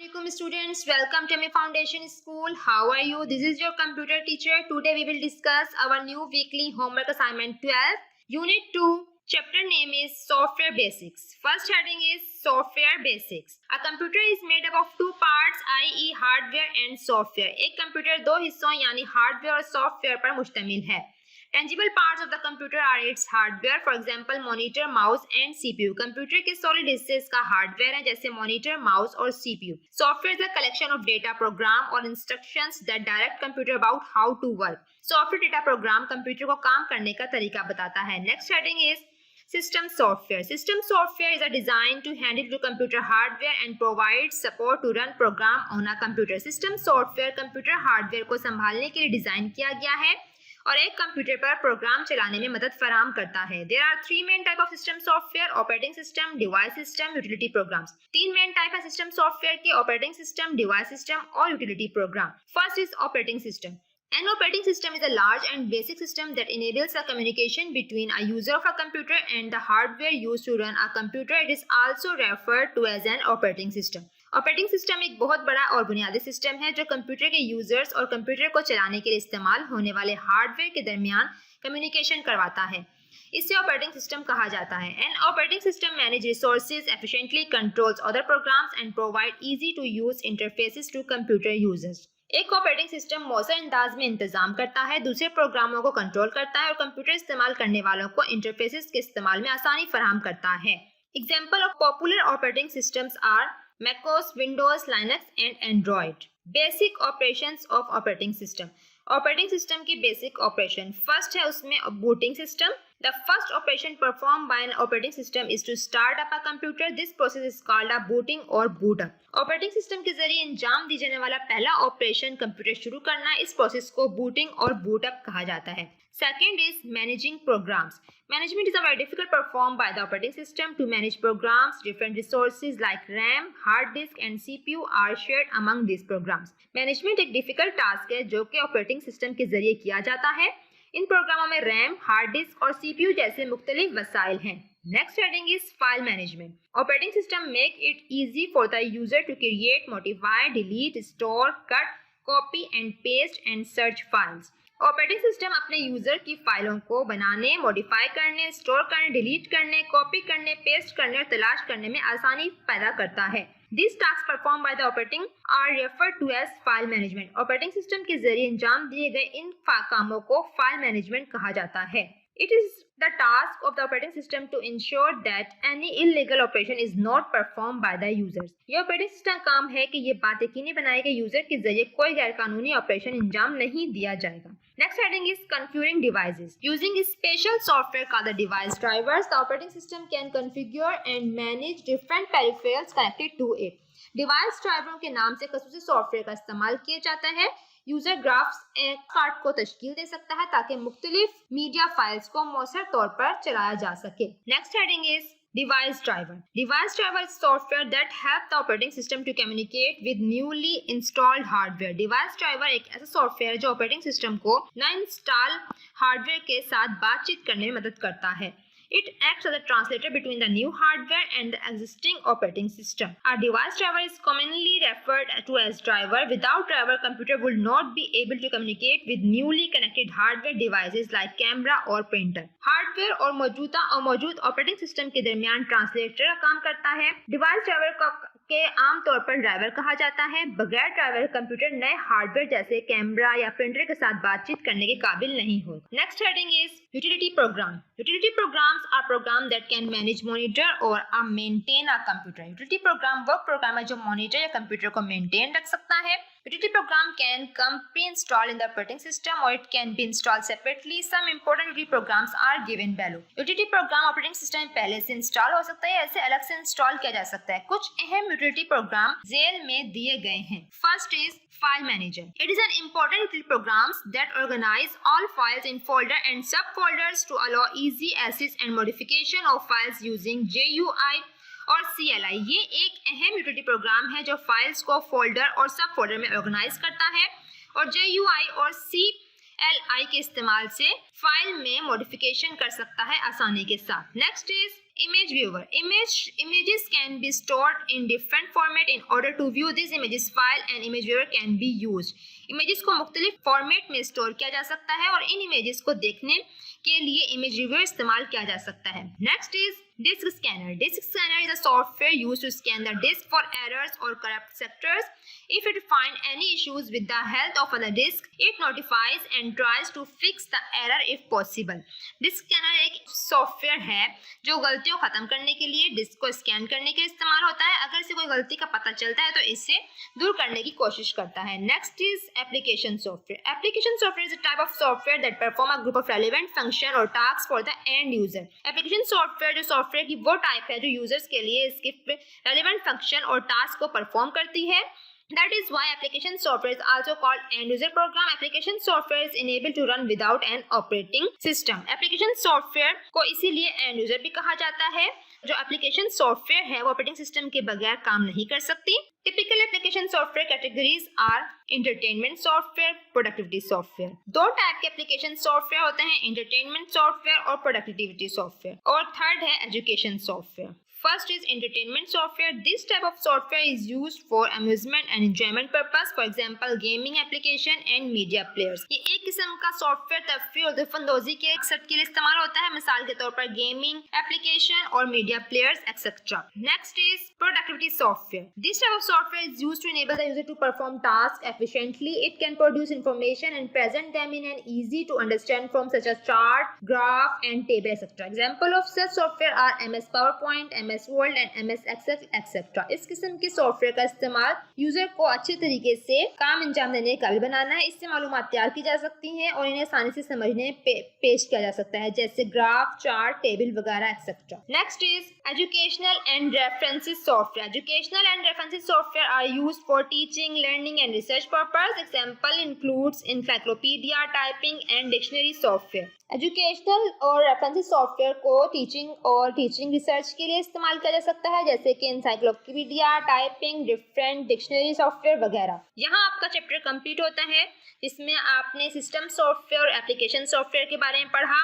Assalamualaikum students, welcome to my foundation school. How are you? This is your computer teacher. Today we will discuss our new weekly homework assignment 12, unit 2. Chapter name is Software Basics. First heading is Software Basics. A computer is made up of two parts, i.e. hardware and software. एक computer दो हिस्सों यानी hardware और software पर मुश्तमिल है. Tangible parts of the computer are its hardware, for example monitor, mouse and CPU. Computer के solid हिस्से इसका हार्डवेयर है जैसे मॉनिटर, माउस और CPU. Software is a collection of data, program or instructions that direct computer about how to work. Software data program computer को काम करने का तरीका बताता है. Next heading is System software. System software is a design to handle to computer hardware and provide support to run program on a computer. System software computer hardware को संभालने के लिए डिजाइन किया गया है और एक कंप्यूटर पर प्रोग्राम चलाने में मदद फराहम करता है. There are three main type of system software: operating system, device system, utility programs. तीन मेन टाइप है सिस्टम सॉफ्टवेयर के: ऑपरेटिंग सिस्टम, डिवाइस सिस्टम और utility programme. First is operating system. An operating system is a large and basic system that enables a communication between a user of a computer and the hardware used to run a computer. It is also referred to as an operating system. Operating system एक बहुत बड़ा और बुनियादी system है जो computer के users और computer को चलाने के लिए इस्तेमाल होने वाले हार्डवेयर के दरमियान कम्युनिकेशन करवाता है. इसे ऑपरेटिंग सिस्टम कहा जाता है. An operating system manage resources efficiently, controls other programs and provide easy to use interfaces to computer users. एक ऑपरेटिंग सिस्टम मौसर अंदाज में इंतजाम करता है, दूसरे प्रोग्रामों को कंट्रोल करता है और कंप्यूटर इस्तेमाल करने वालों को इंटरफेसेस के इस्तेमाल में आसानी फराहम करता है. Example of popular operating systems are macOS, Windows, Linux and Android. Basic operations of operating system. Operating system की बेसिक ऑपरेशन. फर्स्ट है उसमें booting system. The first operation performed by an operating system is to start up a computer. This process is called a booting or boot up. Operating system के जरिए अंजाम दी जाने वाला पहला operation computer शुरू करना, इस प्रोसेस को बूटिंग और बूट अप कहा जाता है. Second is managing programs. Management is a very difficult performed by the operating system. To manage programs, different resources like RAM, hard disk and CPU are shared among these programs. Management एक difficult task है जो कि operating system के जरिए किया जाता है. इन प्रोग्रामों में रैम, हार्ड डिस्क और CPU जैसे मुख्तलिफ वसाइल हैं. Next heading is file management. Operating system make it easy for the user to create, modify, delete, store, cut, copy and paste and search files. Operating system अपने user की फाइलों को बनाने, मॉडिफाई करने, स्टोर करने, डिलीट करने, copy करने, paste करने और तलाश करने में आसानी पैदा करता है. These tasks performed by the operating are referred to as file management. Operating system के जरिए अंजाम दिए गए इन कामों को फाइल मैनेजमेंट कहा जाता है. It is the task of the operating system to ensure that any illegal operation is not performed by the users. ये ऑपरेटिंग सिस्टम काम है कि ये बात यकीनी बनाए कि यूजर के जरिए कोई गैरकानूनी ऑपरेशन अंजाम नहीं दिया जाएगा. Next heading is configuring devices. Using special software called the device drivers, the operating system can configure and manage different peripherals connected to it. Device ड्राइवरों के नाम से खसूसी सॉफ्टवेयर का इस्तेमाल किया जाता है. यूजर ग्राफ्स कार्ड को तश्कील दे सकता है ताकि मुख्तलिफ मीडिया फाइल्स को मौसर तौर पर चलाया जा सके. Next heading is device driver. Device driver is software that help the operating system to communicate with newly installed hardware. Device driver एक ऐसा सॉफ्टवेयर है जो ऑपरेटिंग सिस्टम को नए इंस्टॉल हार्डवेयर के साथ बातचीत करने में मदद करता है. It acts as a translator between the new hardware and the existing operating system. A device driver is commonly referred to as driver. Without driver, computer would not be able to communicate with newly connected hardware devices like camera or printer. Hardware और मौजूद operating system के दरमियान translator का काम करता है. Device driver के आम तौर पर ड्राइवर कहा जाता है. बगैर ड्राइवर कंप्यूटर नए हार्डवेयर जैसे कैमरा या प्रिंटर के साथ बातचीत करने के काबिल नहीं हो. Next heading is utility program. Utility programs are program that can manage, monitor और maintain a computer. Utility program वो प्रोग्राम है जो मॉनिटर या कंप्यूटर को मेंटेन रख सकता है. Utility program can come pre-installed in the operating system or it can be installed separately. Some important utility programs are given below. Utility program operating system में पहले से इंस्टॉल हो सकता है, ऐसे अलग से इंस्टॉल किया जा सकता है. कुछ अहम utility program झेल में दिए गए हैं. First is File Manager. It is an important utility programs that organize all files in folder and subfolders to allow easy access and modification of files using GUI और CLI. ये एक अहम utility programme है जो files को folder और सब folder में ऑर्गेनाइज करता है और GUI और CLI के इस्तेमाल से फाइल में मॉडिफिकेशन कर सकता है आसानी के साथ. Next is Image viewer. Images can be stored in different format. In order to view these images file, an image viewer can be used. Images को मुख्तलिफ फॉर्मेट में स्टोर किया जा सकता है और इन इमेजेस को देखने के लिए इमेज रिव्यूअर इस्तेमाल किया जा सकता है. Next is disk scanner. Disk scanner is a software used to scan the disk for errors or corrupt sectors. If it finds any issues with the health of the disk, it notifies and tries to fix the error if possible. Disk scanner एक software है जो गलतियों खत्म करने के लिए disc को scan करने के लिए इस्तेमाल होता है. अगर से कोई गलती का पता चलता है तो इससे दूर करने की कोशिश करता है. Next is application software. Application software is a type of software that perform a group of relevant function और task for the end user. Application software जो सॉफ्टवेयर की वो टाइप है जो यूजर्स के लिए इसके रेलेवेंट फंक्शन और टास्क को परफॉर्म करती है. That is why application software is also called end user program. Application software is enabled to run without an operating system. Application software को इसीलिए end user भी कहा जाता है. जो application software है वो operating system के बगैर काम नहीं कर सकती. Typical application software categories are entertainment software, productivity software. दो टाइप के application software होते हैं, entertainment software और productivity software. और थर्ड है education software. First is entertainment software. This type of software is used for amusement and enjoyment purpose. For example, gaming application and media players. ये एक किस्म का software तफरीह और लुत्फ़अंदोज़ी के मकसद के लिए इस्तेमाल होता है. मिसाल के तौर पर गेमिंग एप्लीकेशन और media players etcetera. Next is productivity software. This type of software is used to enable the user to perform tasks efficiently. It can produce information and present them in an easy to understand form such as chart, graph, and table etc. Example of such software are MS PowerPoint, MS Word and MS Excel etc. इस किस्म के software का इस्तेमाल user को अच्छे तरीके से काम अंजाम देने के काबिल बनाना है. इससे मालूमात तैयार की जा सकती हैं और इन्हें आसानी से समझने पेश किया जा सकता है, जैसे ग्राफ, चार्ट, टेबल वगैरह etcetera. Next is educational and references software. Educational and references software are used for teaching, learning and research purpose. Example includes encyclopedia, typing and dictionary software. Educational और रेफरेंसेस सॉफ्टवेयर को teaching research के लिए इस्तेमाल किया जा सकता है, जैसे कि encyclopedia, typing, different dictionary software वगैरह. यहाँ आपका चैप्टर कंप्लीट होता है. इसमें आपने सिस्टम सॉफ्टवेयर और एप्लीकेशन सॉफ्टवेयर के बारे में पढ़ा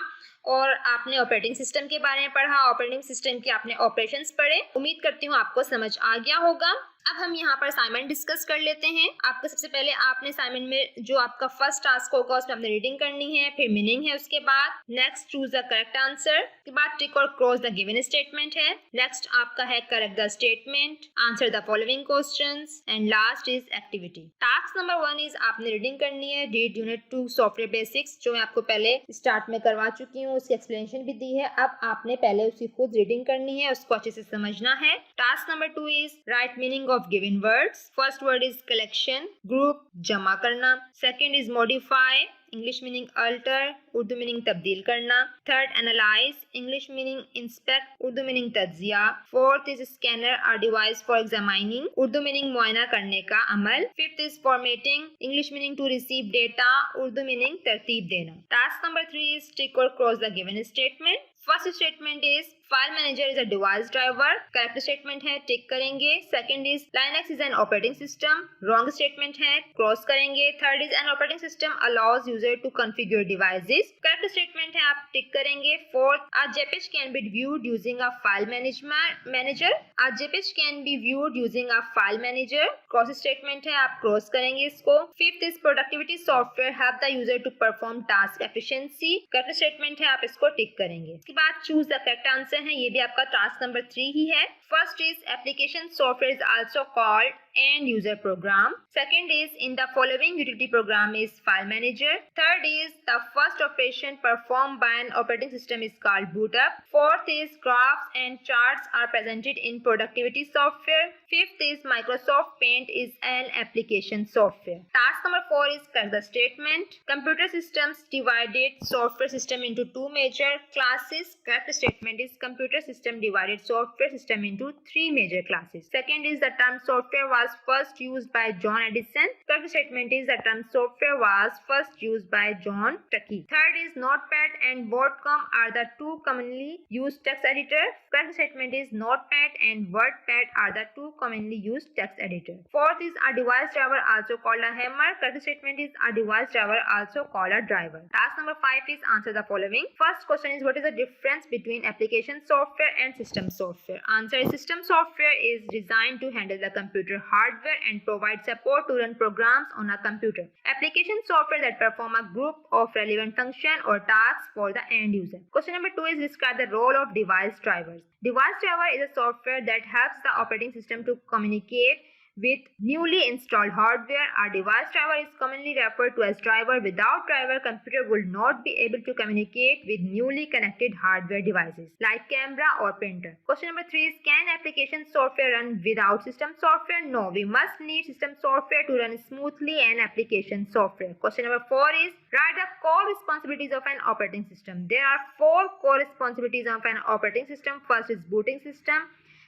और आपने ऑपरेटिंग सिस्टम के बारे में पढ़ा. ऑपरेटिंग सिस्टम के आपने ऑपरेशंस पढ़े. उम्मीद करती हूँ आपको समझ आ गया होगा. अब हम यहाँ पर असाइनमेंट डिस्कस कर लेते हैं. आपको सबसे पहले आपने असाइनमेंट में जो आपका फर्स्ट टास्क होगा उसमें आपने रीडिंग करनी है, फिर मीनिंग है, उसके बाद next choose the correct answer, उसके बाद टिक और क्रॉस द गिवन स्टेटमेंट है. नेक्स्ट आपका है correct the statement, answer the following questions and last is activity. Task number 1 is आपने रीडिंग करनी है रीड यूनिट 2 सॉफ्टवेयर बेसिक्स, जो मैं आपको पहले स्टार्ट में करवा चुकी हूँ, उसकी एक्सप्लेनेशन भी दी है. अब आपने पहले उसकी खुद रीडिंग करनी है, उसको अच्छे से समझना है. Task number 2 is right meaning of given words. First word is collection, group जमा करना. Second is modify, English meaning alter, Urdu meaning तब्दील करना. Third analyse, English meaning inspect, Urdu meaning तज्जिया. फोर्थ इज स्कैनर और device for examining, Urdu meaning मुआयना करने का अमल. Fifth is formatting, English meaning to receive data, Urdu meaning तरतीब देना. टास्क नंबर 3 इज टिक और cross the given statement. First statement is file manager is a device driver, correct statement है, tick करेंगे. Second is Linux is an operating system, wrong statement है, cross करेंगे. Third is an operating system allows user to configure devices, correct statement है, आप tick करेंगे. Fourth, a JPEG can be viewed using a file manager, a JPEG can be viewed using a file manager, cross statement है, आप cross करेंगे इसको. Fifth is productivity software help the user to perform task efficiency, correct statement है, आप इसको टिक करेंगे. इसके बाद चूज द करेक्ट आंसर है, ये भी आपका टास्क नंबर 3 ही है. First is application software is also called end user program. Second is in the following utility program is file manager. Third is the first operation performed by an operating system is called boot up. Fourth is graphs and charts are presented in productivity software. Fifth is Microsoft Paint is an application software. Task number 4 is correct the statement. Computer systems divided software system into two major classes. Correct statement is computer system divided software system into into three major classes. Second is the term software was first used by John Edison. Correct statement is the term software was first used by John Tukey. Third is Notepad and WordCom are the two commonly used text editors. Correct statement is Notepad and WordPad are the two commonly used text editors. Fourth is a device driver also called a hammer. Correct statement is a device driver also called a driver. Task number 5 is answer the following. First question is what is the difference between application software and system software? Answer is system software is designed to handle the computer hardware and provide support to run programs on a computer. Application software that perform a group of relevant function or tasks for the end user. Question number 2 is describe the role of device drivers. Device driver is a software that helps the operating system to communicate with newly installed hardware. A device driver is commonly referred to as driver. Without driver, computer would not be able to communicate with newly connected hardware devices like camera or printer. Question number 3 is can application software run without system software? No, we must need system software to run smoothly an application software. Question number 4 is write the core responsibilities of an operating system. There are 4 core responsibilities of an operating system. First is booting system.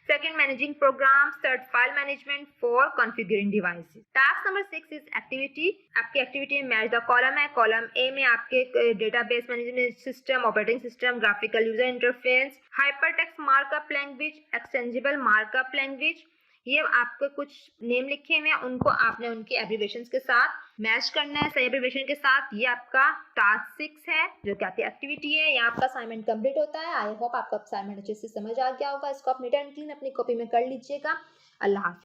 Second, managing programs. Third, file management. 4, configuring devices. Task number 6 is activity. आपकी activity में match the column है. Column A में आपके database management system, operating system, graphical user interface, hypertext markup language, extensible markup language. ये आपको कुछ name लिखे हुए हैं, उनको आपने उनके एब्रिविएशंस के साथ मैच करना है, सही एब्रिविएशन के साथ. ये आपका टास्क 6 है जो कि आपकी एक्टिविटी है. यहाँ आपका असाइनमेंट कंप्लीट होता है. आई होप आपका असाइनमेंट अच्छे से समझ आ गया होगा. इसको आप नीट एंड क्लीन अपनी कॉपी में कर लीजिएगा. अल्लाह हाफिज़.